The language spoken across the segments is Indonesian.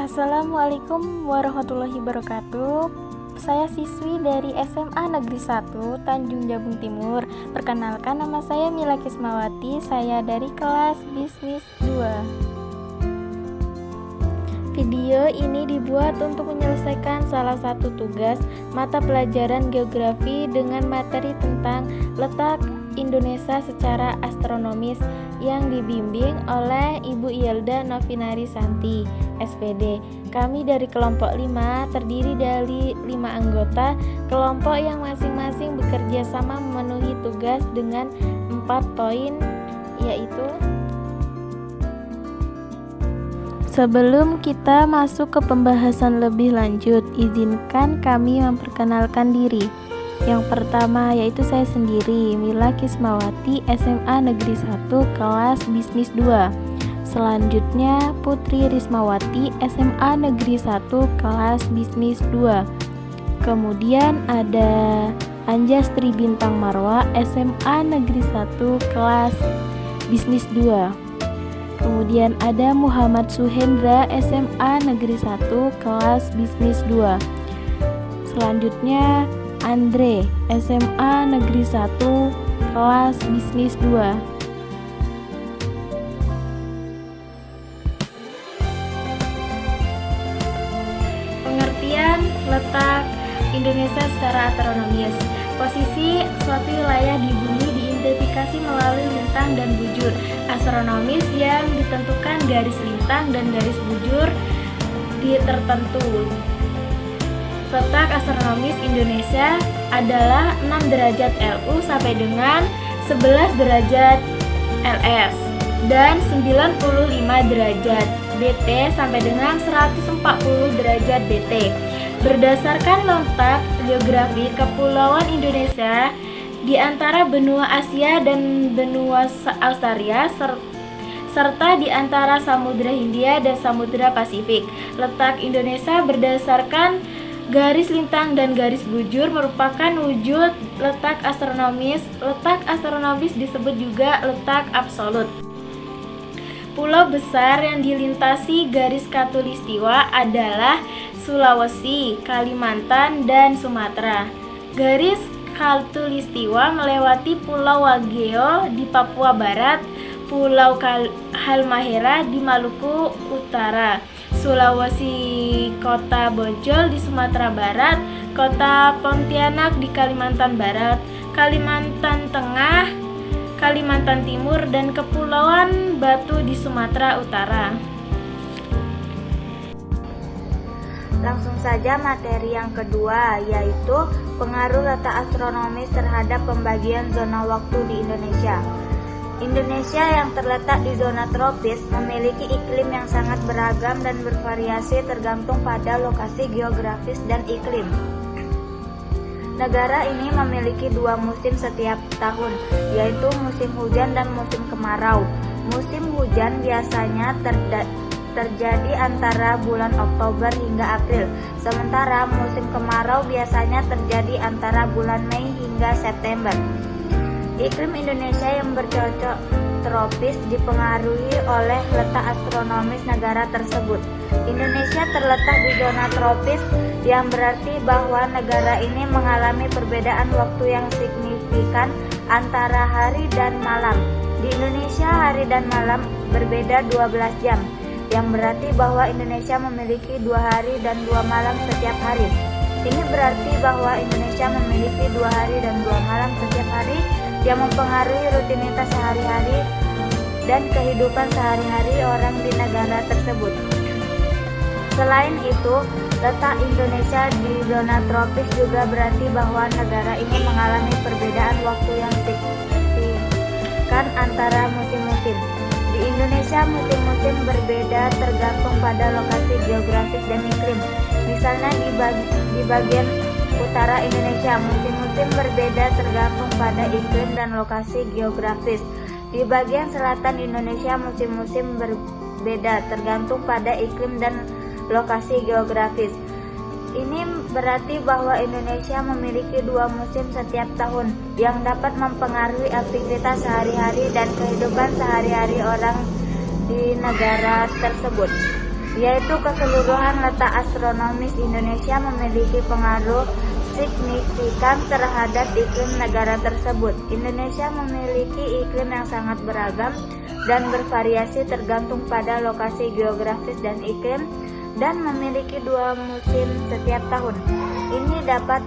Assalamualaikum warahmatullahi wabarakatuh. Saya siswi dari SMA Negeri 1 Tanjung Jabung Timur. Perkenalkan, nama saya Mila Kismawati. Saya dari kelas Bisnis 2. Video ini dibuat untuk menyelesaikan salah satu tugas mata pelajaran geografi dengan materi tentang letak Indonesia secara astronomis yang dibimbing oleh Ibu Yelda Novinari Santi, SPD. Kami dari kelompok 5 terdiri dari 5 anggota kelompok yang masing-masing bekerja sama memenuhi tugas dengan 4 poin, yaitu: sebelum kita masuk ke pembahasan lebih lanjut, izinkan kami memperkenalkan diri. Yang pertama yaitu saya sendiri, Mila Kismawati, SMA Negeri 1 kelas Bisnis 2. Selanjutnya Putri Rismawati, SMA Negeri 1 kelas Bisnis 2. Kemudian ada Anjastri Bintang Marwa, SMA Negeri 1 kelas Bisnis 2. Kemudian ada Muhammad Suhendra, SMA Negeri 1 kelas Bisnis 2. Selanjutnya Andre, SMA Negeri 1 kelas Bisnis 2. Pengertian letak Indonesia secara astronomis. Posisi suatu wilayah di bumi diidentifikasi melalui lintang dan bujur astronomis yang ditentukan garis lintang dan garis bujur tertentu. Letak astronomis Indonesia adalah 6 derajat LU sampai dengan 11 derajat LS dan 95 derajat BT sampai dengan 140 derajat BT. Berdasarkan letak geografi Kepulauan Indonesia di antara benua Asia dan benua Australia serta di antara Samudra Hindia dan Samudra Pasifik. Letak Indonesia berdasarkan garis lintang dan garis bujur merupakan wujud letak astronomis. Letak astronomis disebut juga letak absolut. Pulau besar yang dilintasi garis khatulistiwa adalah Sulawesi, Kalimantan, dan Sumatera. Garis khatulistiwa melewati Pulau Wageo di Papua Barat, Pulau Halmahera di Maluku Utara, Sulawesi Kota Bojol di Sumatera Barat, Kota Pontianak di Kalimantan Barat, Kalimantan Tengah, Kalimantan Timur, dan Kepulauan Batu di Sumatera Utara. Langsung saja materi yang kedua, yaitu pengaruh letak astronomis terhadap pembagian zona waktu di Indonesia. Indonesia yang terletak di zona tropis memiliki iklim yang sangat beragam dan bervariasi tergantung pada lokasi geografis dan iklim. Negara ini memiliki 2 musim setiap tahun, yaitu musim hujan dan musim kemarau. Musim hujan biasanya terjadi antara bulan Oktober hingga April, sementara musim kemarau biasanya terjadi antara bulan Mei hingga September. Iklim Indonesia yang bercocok tropis dipengaruhi oleh letak astronomis negara tersebut. Indonesia terletak di zona tropis, yang berarti bahwa negara ini mengalami perbedaan waktu yang signifikan antara hari dan malam. Di Indonesia hari dan malam berbeda 12 jam, yang berarti bahwa Indonesia memiliki 2 hari dan 2 malam setiap hari. Ini berarti bahwa Indonesia memiliki 2 hari dan 2 malam setiap hari yang mempengaruhi rutinitas sehari-hari dan kehidupan sehari-hari orang di negara tersebut. Selain itu, letak Indonesia di zona tropis juga berarti bahwa negara ini mengalami perbedaan waktu yang signifikan antara musim-musim. Di Indonesia musim-musim berbeda tergantung pada lokasi geografis dan iklim. Misalnya di bagian utara Indonesia musim-musim berbeda tergantung pada iklim dan lokasi geografis. Di bagian selatan Indonesia musim-musim berbeda tergantung pada iklim dan lokasi geografis. Ini berarti bahwa Indonesia memiliki 2 musim setiap tahun yang dapat mempengaruhi aktivitas sehari-hari dan kehidupan sehari-hari orang di negara tersebut. yaitu keseluruhan letak astronomis Indonesia memiliki pengaruh signifikan terhadap iklim negara tersebut. Indonesia memiliki iklim yang sangat beragam dan bervariasi tergantung pada lokasi geografis dan iklim, dan memiliki 2 musim setiap tahun. Ini dapat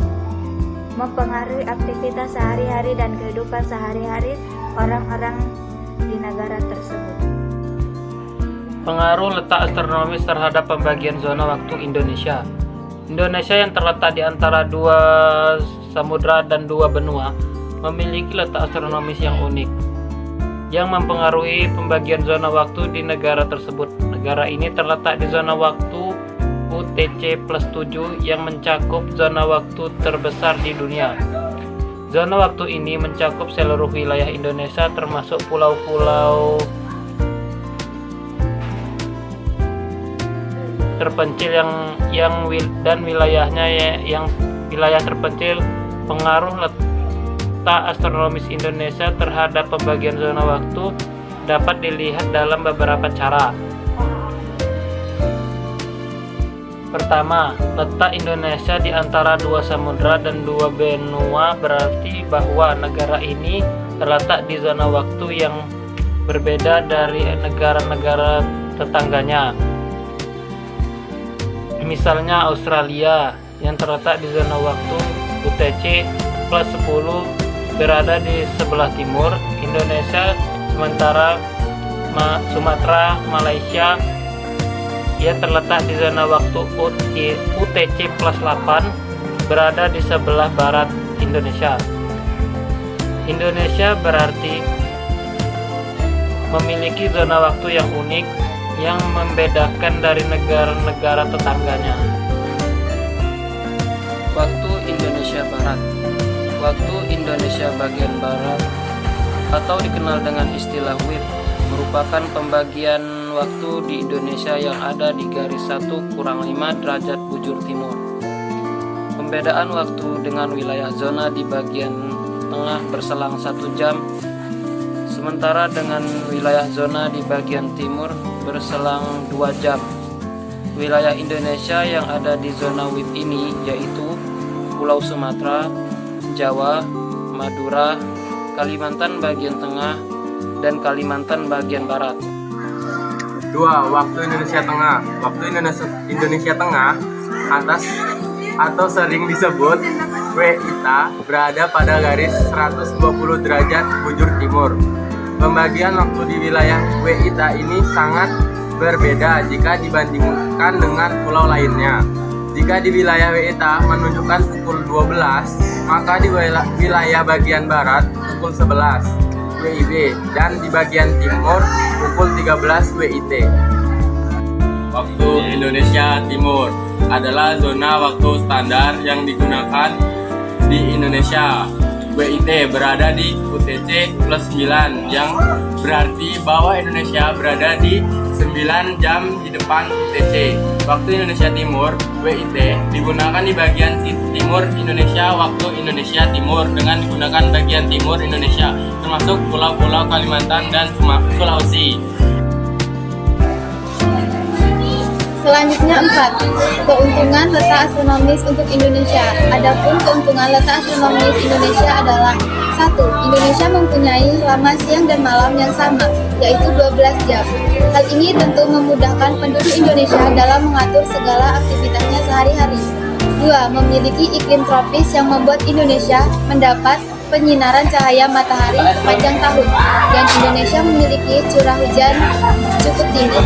mempengaruhi aktivitas sehari-hari dan kehidupan sehari-hari orang-orang di negara tersebut. Pengaruh letak astronomis terhadap pembagian zona waktu Indonesia. Indonesia yang terletak di antara 2 samudra dan 2 benua memiliki letak astronomis yang unik yang mempengaruhi pembagian zona waktu di negara tersebut. Negara ini terletak di zona waktu UTC+7 yang mencakup zona waktu terbesar di dunia. Zona waktu ini mencakup seluruh wilayah Indonesia termasuk pulau-pulau terpencil dan wilayahnya yang wilayah terpencil. Pengaruh letak astronomis Indonesia terhadap pembagian zona waktu dapat dilihat dalam beberapa cara. Pertama, letak Indonesia di antara 2 samudra dan 2 benua berarti bahwa negara ini terletak di zona waktu yang berbeda dari negara-negara tetangganya. Misalnya Australia yang terletak di zona waktu UTC+10 berada di sebelah timur Indonesia, sementara Sumatera, Malaysia ia terletak di zona waktu UTC+8 berada di sebelah barat Indonesia. Indonesia berarti memiliki zona waktu yang unik yang membedakan dari negara-negara tetangganya. Waktu Indonesia Barat. Waktu Indonesia bagian barat atau dikenal dengan istilah WIB merupakan pembagian waktu di Indonesia yang ada di garis 1-5 derajat bujur timur. Pembedaan waktu dengan wilayah zona di bagian tengah berselang 1 jam, sementara dengan wilayah zona di bagian timur berselang 2 jam. Wilayah Indonesia yang ada di zona WIB ini yaitu Pulau Sumatera, Jawa, Madura, Kalimantan bagian tengah, dan Kalimantan bagian barat. 2. Waktu Indonesia Tengah. Waktu Indonesia Tengah atas atau sering disebut WITA berada pada garis 120 derajat bujur timur. Pembagian waktu di wilayah WITA ini sangat berbeda jika dibandingkan dengan pulau lainnya. Jika di wilayah WITA menunjukkan pukul 12, maka di wilayah bagian barat pukul 11 WIB dan di bagian timur pukul 13 WIT. Waktu Indonesia Timur adalah zona waktu standar yang digunakan di Indonesia. WIT berada di UTC+9 yang berarti bahwa Indonesia berada di 9 jam di depan UTC. Waktu Indonesia Timur WIT digunakan di bagian timur Indonesia. Waktu Indonesia Timur dengan digunakan bagian timur Indonesia termasuk pulau-pulau Kalimantan dan Sulawesi. Selanjutnya 4. Keuntungan letak astronomis untuk Indonesia. Adapun keuntungan letak astronomis Indonesia adalah 1. Indonesia mempunyai lama siang dan malam yang sama, yaitu 12 jam. Hal ini tentu memudahkan penduduk Indonesia dalam mengatur segala aktivitasnya sehari-hari. 2. Memiliki iklim tropis yang membuat Indonesia mendapat penyinaran cahaya matahari sepanjang tahun, dan Indonesia memiliki curah hujan cukup tinggi.